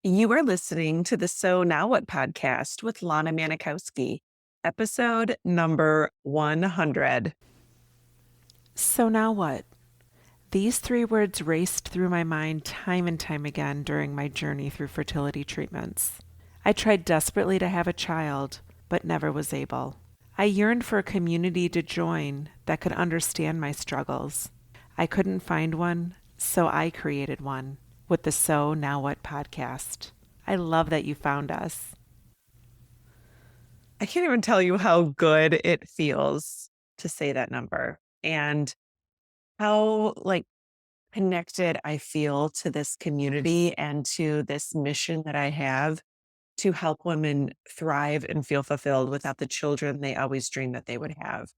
You are listening to the So Now What podcast with Lana Manikowski, episode number 100. So now what? These three words raced through my mind time and time again during my journey through fertility treatments. I tried desperately to have a child, but never was able. I yearned for a community to join that could understand my struggles. I couldn't find one, so I created one with the So Now What podcast. I love that you found us. I can't even tell you how good it feels to say that number and how connected I feel to this community and to this mission that I have to help women thrive and feel fulfilled without the children they always dreamed that they would have.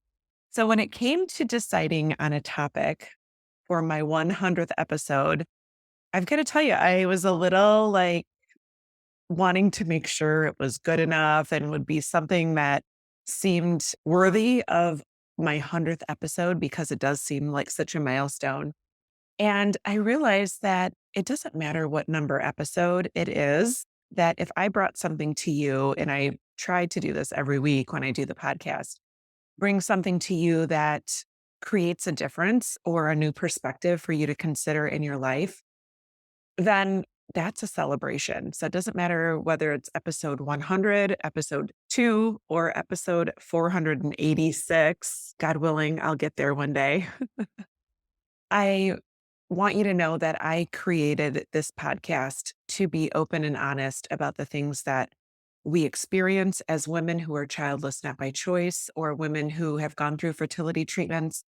So when it came to deciding on a topic for my 100th episode, I've got to tell you, I was a little wanting to make sure it was good enough and would be something that seemed worthy of my 100th episode because it does seem like such a milestone. And I realized that it doesn't matter what number episode it is, that if I brought something to you, and I try to do this every week when I do the podcast, bring something to you that creates a difference or a new perspective for you to consider in your life, then that's a celebration. So it doesn't matter whether it's episode 100, episode 2, or episode 486. God willing, I'll get there one day. I want you to know that I created this podcast to be open and honest about the things that we experience as women who are childless, not by choice, or women who have gone through fertility treatments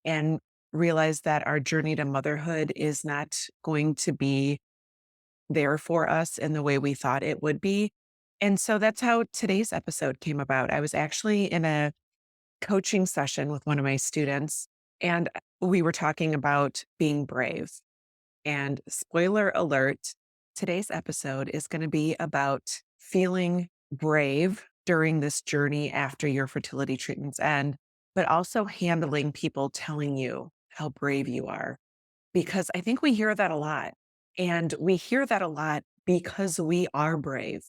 and realize that our journey to motherhood is not going to be there for us in the way we thought it would be. And so that's how today's episode came about. I was actually in a coaching session with one of my students, and we were talking about being brave. And spoiler alert, today's episode is going to be about feeling brave during this journey after your fertility treatments end, but also handling people telling you how brave you are. Because I think we hear that a lot. And we hear that a lot because we are brave.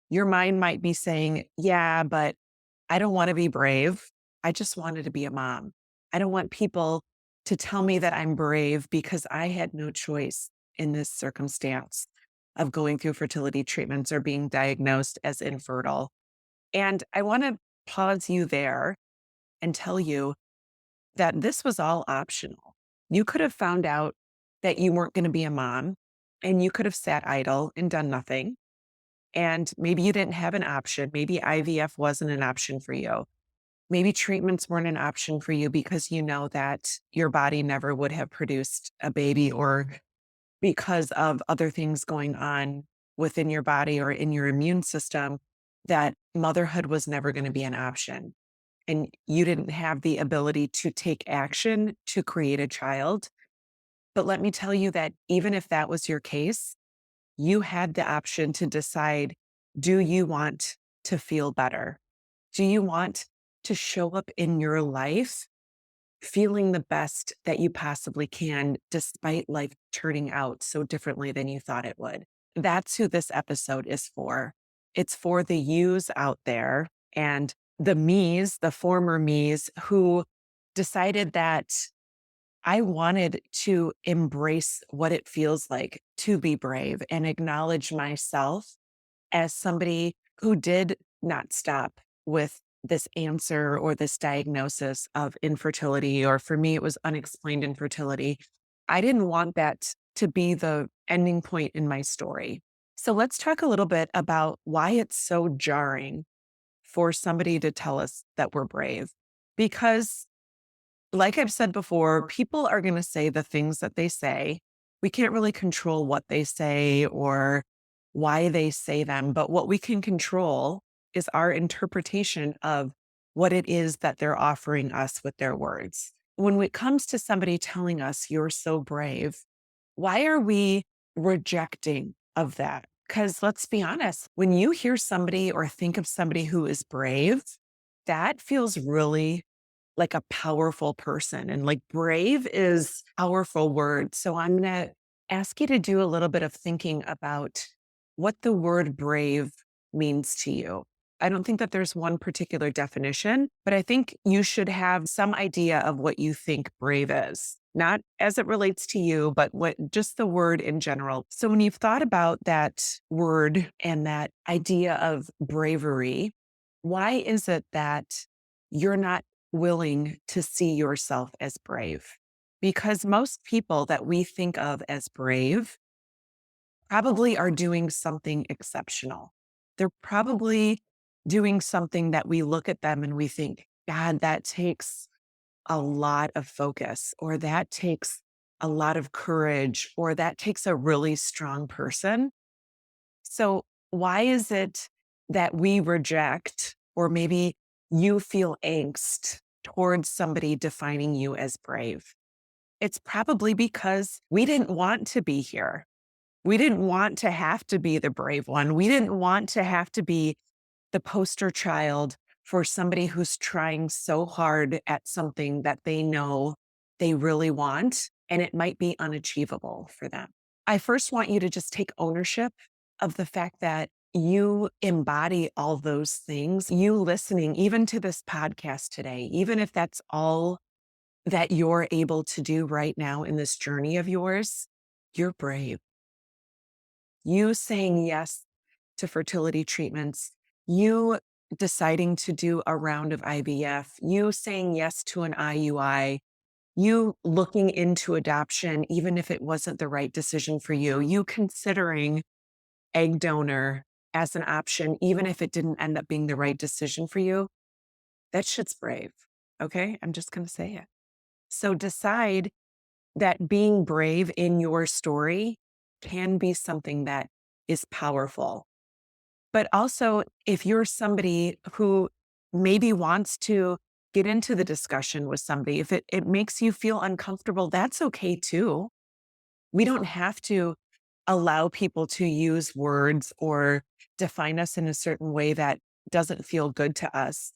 Your mind might be saying, yeah, but I don't want to be brave. I just wanted to be a mom. I don't want people to tell me that I'm brave because I had no choice in this circumstance of going through fertility treatments or being diagnosed as infertile. And I want to pause you there and tell you that this was all optional. You could have found out that you weren't going to be a mom and you could have sat idle and done nothing. And maybe you didn't have an option. Maybe IVF wasn't an option for you. Maybe treatments weren't an option for you because you know that your body never would have produced a baby, or because of other things going on within your body or in your immune system, that motherhood was never going to be an option. And you didn't have the ability to take action to create a child. But let me tell you that even if that was your case, you had the option to decide, do you want to feel better? Do you want to show up in your life feeling the best that you possibly can, despite life turning out so differently than you thought it would? That's who this episode is for. It's for the yous out there and the me's, the former me's, who decided that I wanted to embrace what it feels like to be brave and acknowledge myself as somebody who did not stop with this answer or this diagnosis of infertility, or for me, it was unexplained infertility. I didn't want that to be the ending point in my story. So let's talk a little bit about why it's so jarring for somebody to tell us that we're brave. Because, like I've said before, people are going to say the things that they say. We can't really control what they say or why they say them, but what we can control is our interpretation of what it is that they're offering us with their words. When it comes to somebody telling us you're so brave, why are we rejecting of that? Because let's be honest, when you hear somebody or think of somebody who is brave, that feels really like a powerful person. And like brave is a powerful word. So I'm going to ask you to do a little bit of thinking about what the word brave means to you. I don't think that there's one particular definition, but I think you should have some idea of what you think brave is, not as it relates to you, but what just the word in general. So when you've thought about that word and that idea of bravery, why is it that you're not willing to see yourself as brave? Because most people that we think of as brave probably are doing something exceptional. They're probably doing something that we look at them and we think, God, that takes a lot of focus, or that takes a lot of courage, or that takes a really strong person. So, why is it that we reject, or maybe you feel angst towards somebody defining you as brave? It's probably because we didn't want to be here. We didn't want to have to be the brave one. We didn't want to have to be the poster child for somebody who's trying so hard at something that they know they really want, and it might be unachievable for them. I first want you to just take ownership of the fact that you embody all those things. You listening, even to this podcast today, even if that's all that you're able to do right now in this journey of yours, you're brave. You saying yes to fertility treatments, you deciding to do a round of IVF, you saying yes to an IUI, you looking into adoption, even if it wasn't the right decision for you, you considering egg donor as an option, even if it didn't end up being the right decision for you, that shit's brave. Okay. I'm just going to say it. So decide that being brave in your story can be something that is powerful. But also, if you're somebody who maybe wants to get into the discussion with somebody, if it makes you feel uncomfortable, that's okay too. We don't have to allow people to use words or define us in a certain way that doesn't feel good to us.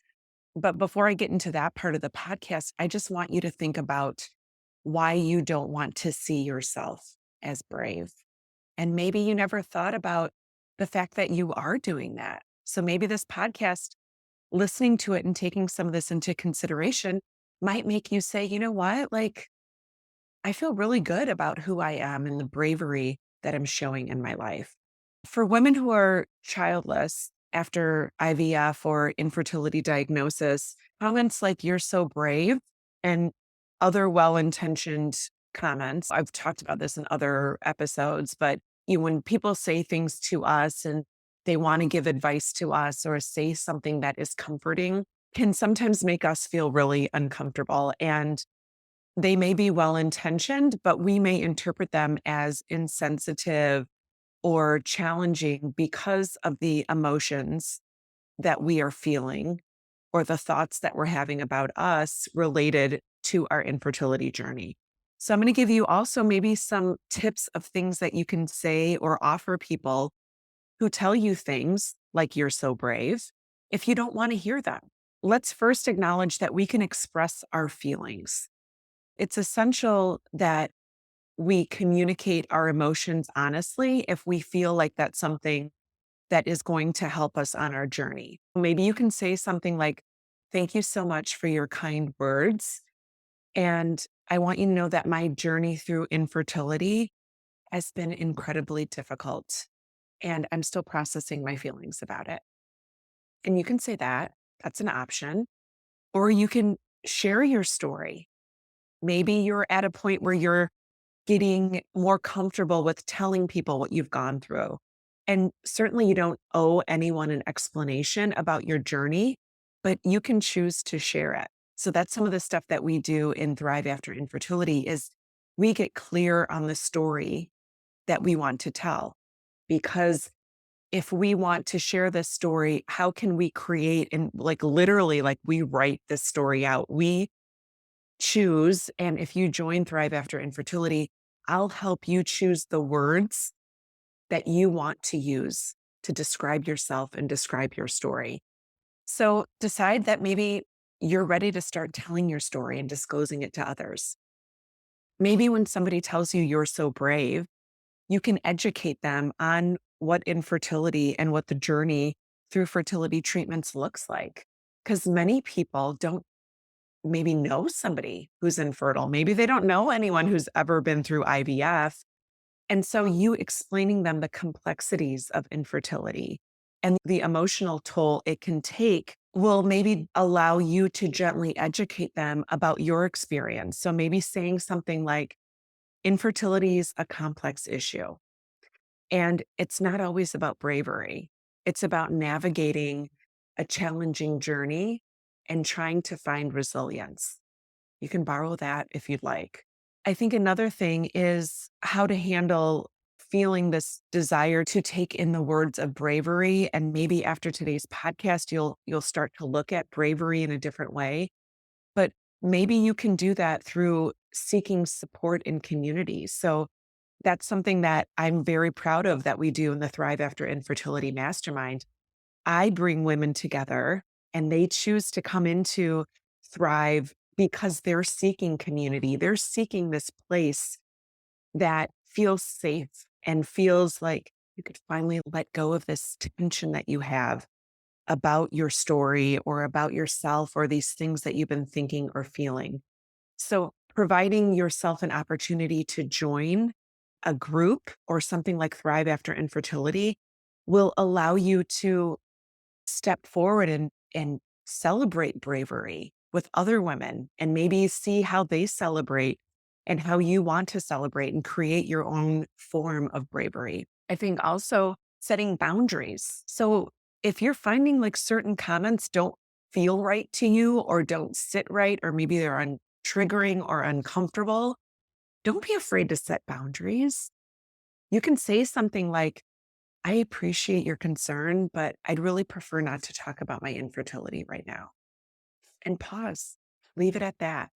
But before I get into that part of the podcast, I just want you to think about why you don't want to see yourself as brave. And maybe you never thought about the fact that you are doing that. So maybe this podcast, listening to it and taking some of this into consideration might make you say, you know what? Like, I feel really good about who I am and the bravery that I'm showing in my life. For women who are childless after IVF or infertility diagnosis, comments like, you're so brave, and other well intentioned comments. I've talked about this in other episodes, but when people say things to us and they want to give advice to us or say something that is comforting, can sometimes make us feel really uncomfortable. And they may be well intentioned, but we may interpret them as insensitive or challenging because of the emotions that we are feeling or the thoughts that we're having about us related to our infertility journey. So, I'm going to give you also maybe some tips of things that you can say or offer people who tell you things like, you're so brave, if you don't want to hear them. Let's first acknowledge that we can express our feelings. It's essential that we communicate our emotions honestly if we feel like that's something that is going to help us on our journey. Maybe you can say something like, thank you so much for your kind words. And I want you to know that my journey through infertility has been incredibly difficult. And I'm still processing my feelings about it. And you can say that. That's an option. Or you can share your story. Maybe you're at a point where you're getting more comfortable with telling people what you've gone through. And certainly you don't owe anyone an explanation about your journey, but you can choose to share it. So that's some of the stuff that we do in Thrive After Infertility is we get clear on the story that we want to tell. Because if we want to share this story, how can we create and like literally like we write this story out? We choose. And if you join Thrive After Infertility, I'll help you choose the words that you want to use to describe yourself and describe your story. So decide that maybe you're ready to start telling your story and disclosing it to others. Maybe when somebody tells you you're so brave, you can educate them on what infertility and what the journey through fertility treatments looks like. Because many people don't maybe know somebody who's infertile. Maybe they don't know anyone who's ever been through IVF. And so you explaining them the complexities of infertility and the emotional toll it can take will maybe allow you to gently educate them about your experience. So maybe saying something like, infertility is a complex issue, and it's not always about bravery. It's about navigating a challenging journey and trying to find resilience. You can borrow that if you'd like. I think another thing is how to handle feeling this desire to take in the words of bravery, and maybe after today's podcast you'll start to look at bravery in a different way, but maybe you can do that through seeking support in communities. So that's something that I'm very proud of that we do in the Thrive After Infertility Mastermind. I bring women together and they choose to come into Thrive because they're seeking community. They're seeking this place that feels safe and feels like you could finally let go of this tension that you have about your story or about yourself or these things that you've been thinking or feeling. So, providing yourself an opportunity to join a group or something like Thrive After Infertility will allow you to step forward and celebrate bravery with other women and maybe see how they celebrate and how you want to celebrate and create your own form of bravery. I think also setting boundaries. So if you're finding like certain comments don't feel right to you or don't sit right, or maybe they're triggering or uncomfortable, don't be afraid to set boundaries. You can say something like, I appreciate your concern, but I'd really prefer not to talk about my infertility right now. And pause, leave it at that.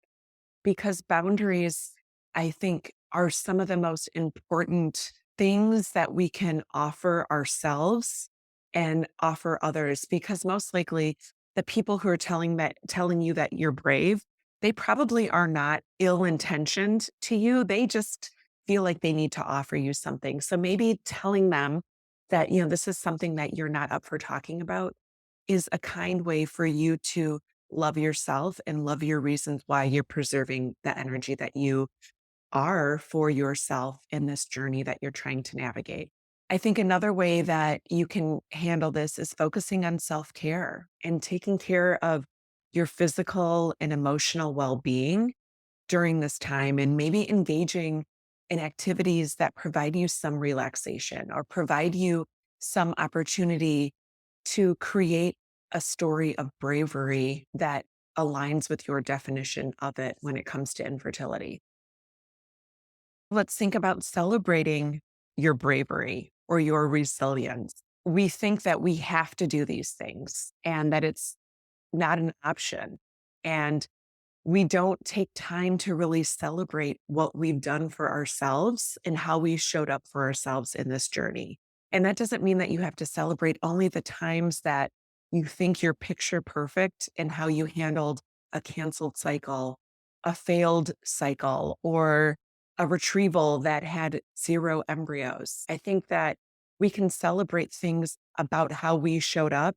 Because boundaries, I think, are some of the most important things that we can offer ourselves and offer others. Because most likely, the people who are telling you that you're brave, they probably are not ill-intentioned to you. They just feel like they need to offer you something. So maybe telling them that, this is something that you're not up for talking about is a kind way for you to love yourself and love your reasons why you're preserving the energy that you are for yourself in this journey that you're trying to navigate. I think another way that you can handle this is focusing on self care and taking care of your physical and emotional well being during this time, and maybe engaging in activities that provide you some relaxation or provide you some opportunity to create a story of bravery that aligns with your definition of it when it comes to infertility. Let's think about celebrating your bravery or your resilience. We think that we have to do these things and that it's not an option. And we don't take time to really celebrate what we've done for ourselves and how we showed up for ourselves in this journey. And that doesn't mean that you have to celebrate only the times that you think you're picture perfect and how you handled a canceled cycle, a failed cycle, or a retrieval that had zero embryos. I think that we can celebrate things about how we showed up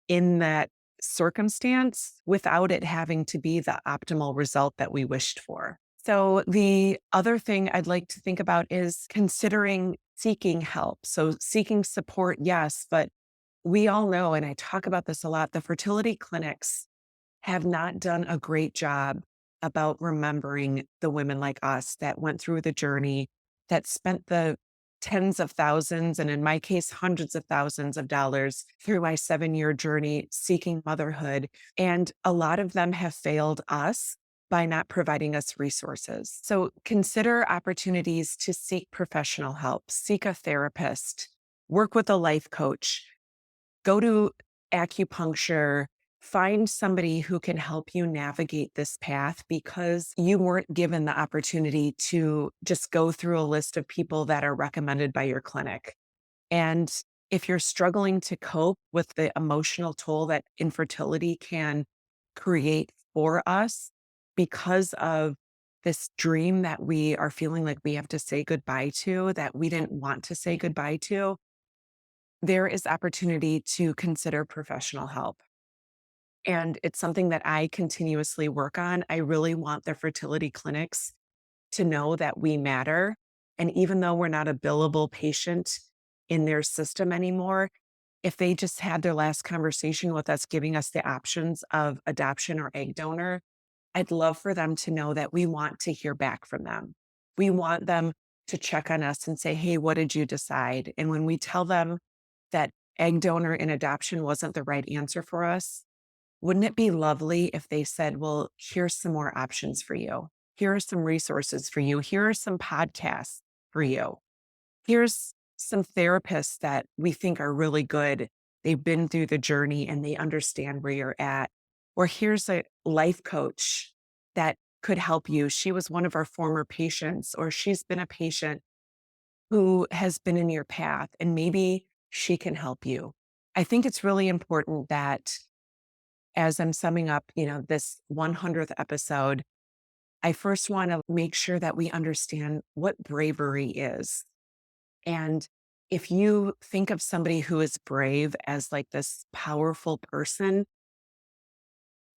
in that circumstance without it having to be the optimal result that we wished for. So, the other thing I'd like to think about is considering seeking help. So, seeking support, yes, but we all know, and I talk about this a lot, the fertility clinics have not done a great job about remembering the women like us that went through the journey, that spent the tens of thousands, and in my case, hundreds of thousands of dollars through my 7-year journey seeking motherhood. And a lot of them have failed us by not providing us resources. So consider opportunities to seek professional help, seek a therapist, work with a life coach, go to acupuncture, find somebody who can help you navigate this path because you weren't given the opportunity to just go through a list of people that are recommended by your clinic. And if you're struggling to cope with the emotional toll that infertility can create for us because of this dream that we are feeling like we have to say goodbye to, that we didn't want to say goodbye to, there is opportunity to consider professional help. And it's something that I continuously work on. I really want the fertility clinics to know that we matter. And even though we're not a billable patient in their system anymore, if they just had their last conversation with us, giving us the options of adoption or egg donor, I'd love for them to know that we want to hear back from them. We want them to check on us and say, hey, what did you decide? And when we tell them that egg donor and adoption wasn't the right answer for us, wouldn't it be lovely if they said, well, here's some more options for you? Here are some resources for you. Here are some podcasts for you. Here's some therapists that we think are really good. They've been through the journey and they understand where you're at. Or here's a life coach that could help you. She was one of our former patients, or she's been a patient who has been in your path, and maybe she can help you. I think it's really important that as I'm summing up, this 100th episode, I first want to make sure that we understand what bravery is. And if you think of somebody who is brave as like this powerful person,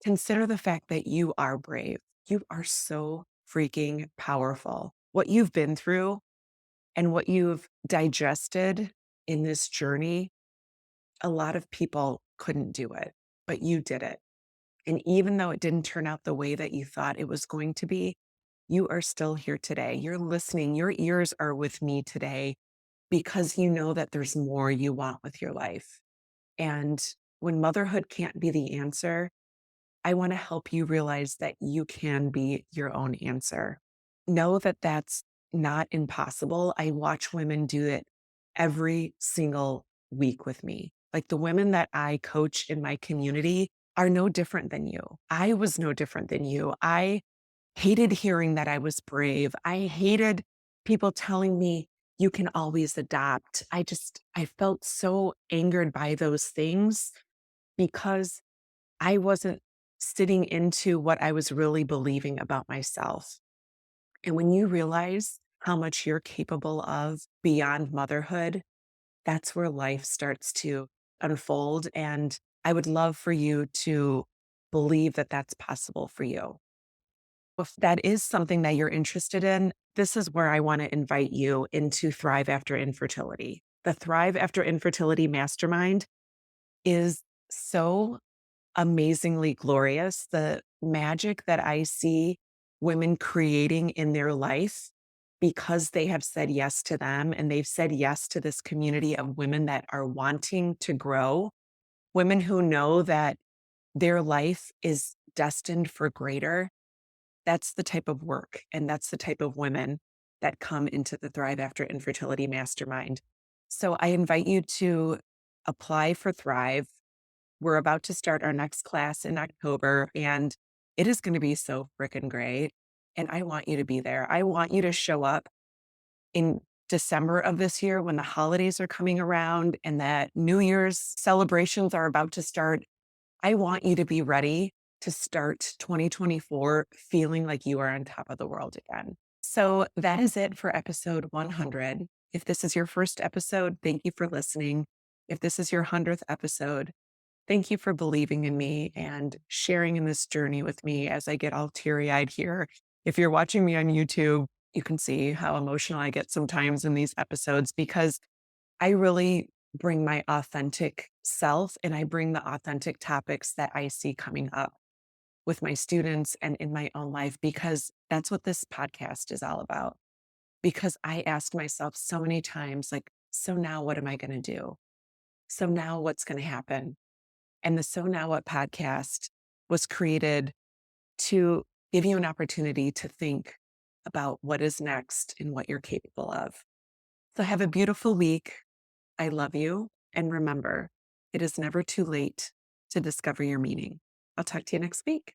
consider the fact that you are brave. You are so freaking powerful. What you've been through and what you've digested in this journey, a lot of people couldn't do it, but you did it. And even though it didn't turn out the way that you thought it was going to be, you are still here today. You're listening. Your ears are with me today because you know that there's more you want with your life. And when motherhood can't be the answer, I want to help you realize that you can be your own answer. Know that that's not impossible. I watch women do it every single week with me. Like the women that I coach in my community are no different than you. I was no different than you. I hated hearing that I was brave. I hated people telling me you can always adopt. I felt so angered by those things because I wasn't sitting into what I was really believing about myself. And when you realize how much you're capable of beyond motherhood, that's where life starts to unfold. And I would love for you to believe that that's possible for you. If that is something that you're interested in, this is where I want to invite you into Thrive After Infertility. The Thrive After Infertility Mastermind is so amazingly glorious. The magic that I see women creating in their life because they have said yes to them and they've said yes to this community of women that are wanting to grow, women who know that their life is destined for greater. That's the type of work and that's the type of women that come into the Thrive After Infertility Mastermind. So I invite you to apply for Thrive. We're about to start our next class in October, and it is going to be so freaking great. And I want you to be there. I want you to show up in December of this year when the holidays are coming around and that New Year's celebrations are about to start. I want you to be ready to start 2024 feeling like you are on top of the world again. So that is it for episode 100. If this is your first episode, thank you for listening. If this is your 100th episode, thank you for believing in me and sharing in this journey with me as I get all teary eyed here. If you're watching me on YouTube, you can see how emotional I get sometimes in these episodes because I really bring my authentic self and I bring the authentic topics that I see coming up with my students and in my own life because that's what this podcast is all about. Because I asked myself so many times, like, so now what am I going to do? So now what's going to happen? And the So Now What podcast was created to give you an opportunity to think about what is next and what you're capable of. So have a beautiful week. I love you. And remember, it is never too late to discover your meaning. I'll talk to you next week.